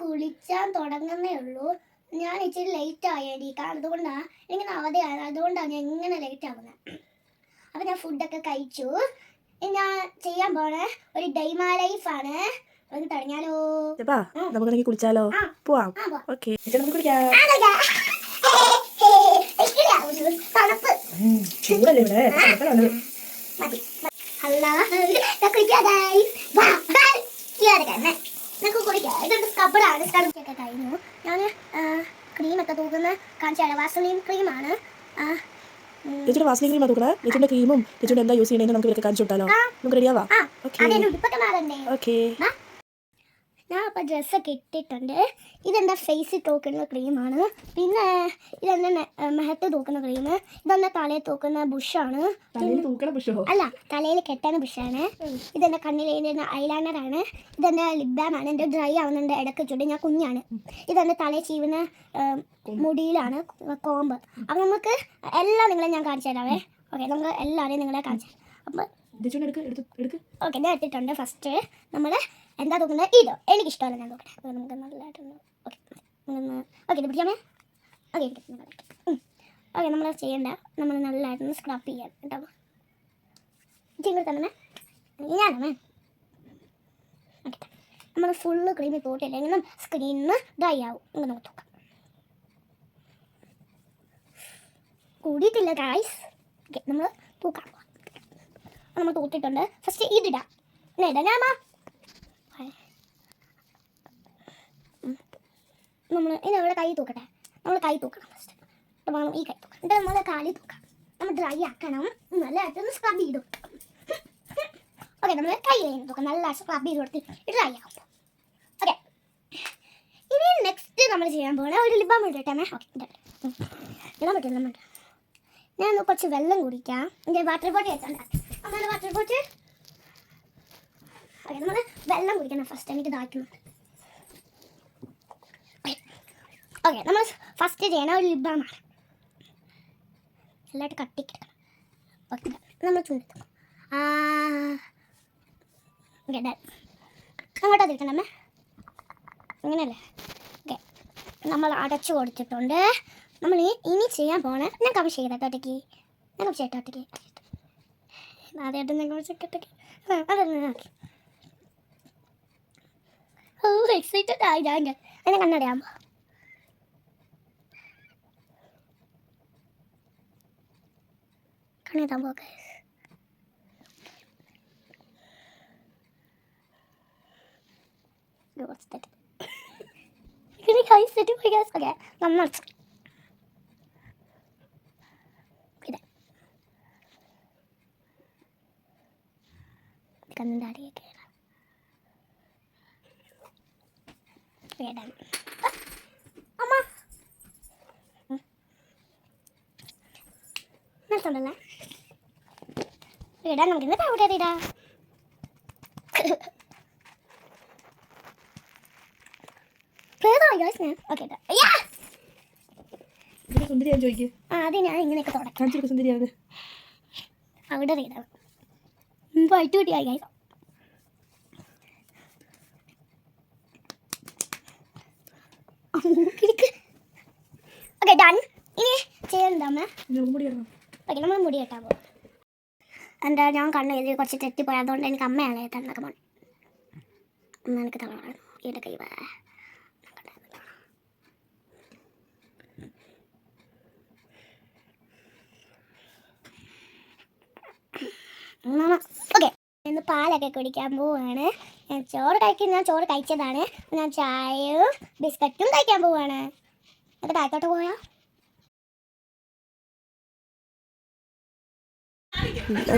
കുളിച്ചാൻ തുടങ്ങുന്നേ ഉള്ളൂ. ഞാൻ ഇച്ചിരി ലേറ്റ് ആയേടി, കാരണം അതുകൊണ്ടാണ് എനിക്ക് അവധിയാണ്, അതുകൊണ്ടാണ് ഞാൻ ഇങ്ങനെ ലേറ്റ് ആവുന്നത്. അപ്പം ഞാൻ ഫുഡൊക്കെ കഴിച്ചു. ഞാൻ ചെയ്യാൻ പോണ ഒരു ഡൈമാ ലൈഫാണ്. ഒന്ന് തുടങ്ങിയാലോ? നമുക്ക് കുളിച്ചാലോ? പോവാം. ഓക്കെ, തണുപ്പ് ചൂടല്ലേ ഇവിടെ. കഴിഞ്ഞു. ഞാൻ ക്രീമൊക്കെ തൂക്കുന്ന കാണിച്ചാൽ വാസലിൻ ക്രീമാണ്. ചേച്ചിയുടെ വാസലിൻ ക്രീം തൂക്കണേ. ചേച്ചിയുടെ ക്രീമും ചേച്ചിയുടെ എന്താ യൂസ് ചെയ്യണമെന്ന് നമുക്ക് ഇവർക്ക് കാണിച്ചു കൊടുത്താലോ? നമുക്ക് റെഡിയാവാം. ഓക്കെ, ഞാൻ അപ്പോൾ ഡ്രസ്സൊക്കെ ഇട്ടിട്ടുണ്ട്. ഇതെൻ്റെ ഫേസിൽ തൂക്കുന്ന ക്രീമാണ്. പിന്നെ ഇതെൻ്റെ മെഹത്ത് തൂക്കുന്ന ക്രീം. ഇതെൻ്റെ തലയിൽ തൂക്കുന്ന ബുഷാണ്. അല്ല, തലയിൽ കെട്ടാന ബുഷാണ്. ഇതെൻ്റെ കണ്ണിൽ എഴുതുന്ന ഐലൈനറാണ്. ഇതെൻ്റെ ലിപ് ബാമാണ്. എൻ്റെ ഡ്രൈ ആവുന്നുണ്ട് ഇടയ്ക്ക് ചൂട്. ഞാൻ കുഞ്ഞാണ്. ഇതെൻ്റെ തലയിൽ ചീവുന്ന മുടിയിലാണ് കോമ്പ്. അപ്പം നമുക്ക് എല്ലാം നിങ്ങളെ ഞാൻ കാണിച്ചു തരാവേ. ഓക്കെ, നമുക്ക് എല്ലാവരെയും നിങ്ങളെ കാണിച്ചു തരാം. അപ്പം ഓക്കെ, ഞാൻ എടുത്തിട്ടുണ്ട്. ഫസ്റ്റ് നമ്മൾ എന്താ തൂക്കുന്നത്? ഇതോ എനിക്കിഷ്ടമല്ല, ഞാൻ നോക്കട്ടെ. നമുക്ക് നല്ലതായിട്ടൊന്ന് ഓക്കെ ഇത് പിടിക്കാമേ. ഓക്കെ ഓക്കെ, നമ്മൾ ചെയ്യേണ്ട, നമ്മൾ നല്ലതായിട്ടൊന്ന് സ്ക്രബ് ചെയ്യാം കേട്ടോ. ഇച്ചിരി തന്നെ ഞാനേ ഓക്കെ. നമ്മൾ ഫുള്ള് ക്രീമിൽ പോട്ടില്ല, എങ്ങനെ സ്ക്രീനിന്ന് ഡ്രൈ ആവും. നമുക്ക് നോക്കാം. കൂടിയിട്ടില്ല ഗൈസ്. ഓക്കെ, നമ്മൾ തൂക്കാം. നമ്മൾ തൂത്തിട്ടുണ്ട്. ഫസ്റ്റ് ഇതിടാം. ഞാമാ നമ്മൾ ഇനി അവിടെ കൈ തൂക്കട്ടെ. നമ്മൾ കൈ തൂക്കണം ഫസ്റ്റ്. നമ്മൾ ഈ കൈ തൂക്കണം. എന്നിട്ട് നമ്മൾ കാലി തൂക്കാം. നമ്മൾ ഡ്രൈ ആക്കണം. നല്ലതായിട്ടൊന്ന് സ്ക്രബ് ചെയ്ത് കൊടുക്കാം. ഓക്കെ, നമ്മൾ കൈ തൂക്കാം. നല്ല സ്ക്രബ് ചെയ്ത് കൊടുത്ത് ഡ്രൈ ആകും. ഓക്കെ, ഇനി നെക്സ്റ്റ് നമ്മൾ ചെയ്യാൻ പോകുന്ന ഒരു ലിപ് ബാം ഇടട്ടെ. ഓക്കെ, ഇടാൻ പറ്റില്ല. ഞാൻ കുറച്ച് വെള്ളം കുടിക്കാം. എൻ്റെ വാട്ടർ ബോട്ടിൽ വെച്ചാൽ നമ്മുടെ വാട്ടർ ബോട്ടിൽ. ഓക്കെ, നമ്മൾ വെള്ളം കുടിക്കണം ഫസ്റ്റ്. എനിക്ക് ദാഹിക്കുന്നുണ്ട്. ഓക്കെ, നമ്മൾ ഫസ്റ്റ് ചെയ്യണ ഒരു ലിപ് ബാമാണ്. നല്ലതായിട്ട് കട്ടിക്കെടുക്കണം. ഓക്കെ, നമ്മൾ ചുണ്ടെടുക്കണം. Okay, done. അങ്ങോട്ടാ തിരിക്കണമേ, ഇങ്ങനെയല്ലേ? ഓക്കെ, നമ്മൾ അടച്ചു കൊടുത്തിട്ടുണ്ട്. നമ്മൾ ഇനി ചെയ്യാൻ പോണേ, ഞാൻ കവർ ചെയ്തേട്ടോ ഒറ്റയ്ക്ക്. ഞാൻ കവർ ചെയ്യട്ടോ ഒറ്റയ്ക്ക്. ആദ്യമായിട്ട് ഞാൻ കവർ ചെയ്യട്ടൊക്കെ. ഓക്കെ, ഓ എക്സൈറ്റഡ് ആയി ഞാൻ. അതിനെ കണ്ണടയാകുമ്പോൾ കണ്ണെഴുതാകുമ്പോൾ ഓക്കെ. ഓക്കെ, നമ്മൾ കണ്ണിൻ്റെ അടിയൊക്കെ അമ്മ നിർത്തണ്ടല്ലേ. ഇടാൻ നമുക്കിന്ന് പൗഡർ ഇടാം. ഓക്കെ, അത് ഞാൻ ഇങ്ങനെയൊക്കെ തുടക്കാം. പൗഡർ ഇടാം. വൈറ്റ് കുട്ടിയായി ഗൈസ്. Okay, done. ഇനി ചെയ്യണ്ടാമേ. ഓക്കെ, നമ്മൾ മുടി കെട്ടാൻ പോകും. എന്താ, ഞാൻ കണ്ണ് എഴുതി കുറച്ച് തെറ്റിപ്പോയി. അതുകൊണ്ട് എനിക്ക് അമ്മയാണ് തന്നൊക്കെ പോകണം. അമ്മ എനിക്ക് തളവാണ് ഈടെ കൈ. ഓക്കെ, ഇന്ന് പാലൊക്കെ കുടിക്കാൻ പോവുകയാണ്. ഞാൻ ചോറ് കഴിച്ചതാണ്. ഞാൻ ചായയും ബിസ്ക്കറ്റും കഴിക്കാൻ പോവുകയാണ്. അത് താഴത്തോട്ട് പോയാ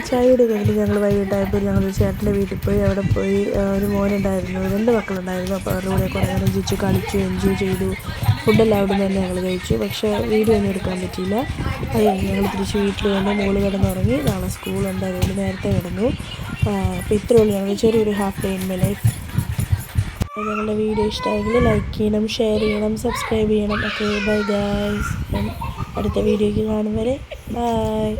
ചായയുടെ കഴിഞ്ഞ് ഞങ്ങൾ വൈകിട്ടായപ്പോൾ ഞങ്ങൾ ചേട്ടൻ്റെ വീട്ടിൽ പോയി. അവിടെ പോയി ഒരു മോനുണ്ടായിരുന്നു, 2 മക്കളുണ്ടായിരുന്നു. അപ്പോൾ അവരുടെ കൂടെ കുറേ നേരം ചിരിച്ചു കളിച്ചു, എൻജോയ് ചെയ്തു. ഫുഡെല്ലാം അവിടെ നിന്ന് തന്നെ ഞങ്ങൾ കഴിച്ചു. പക്ഷേ വീഡിയോ ഒന്നും എടുക്കാൻ പറ്റിയില്ല. അത് കഴിഞ്ഞ് ഞങ്ങൾ തിരിച്ച് വീട്ടിൽ വന്ന് മോള് കിടന്നുറങ്ങി. നാളെ സ്കൂളുണ്ട്, അതുകൊണ്ട് നേരത്തെ കിടന്നു. അപ്പോൾ ഇത്രയുള്ളൂ ഞങ്ങൾ ചെറിയൊരു half day in my life. ഞങ്ങളുടെ വീഡിയോ ഇഷ്ടമായെങ്കിൽ ലൈക്ക് ചെയ്യണം, ഷെയർ ചെയ്യണം, സബ്സ്ക്രൈബ് ചെയ്യണം. Okay, bye guys. അടുത്ത വീഡിയോയ്ക്ക് കാണും വരെ ബൈ.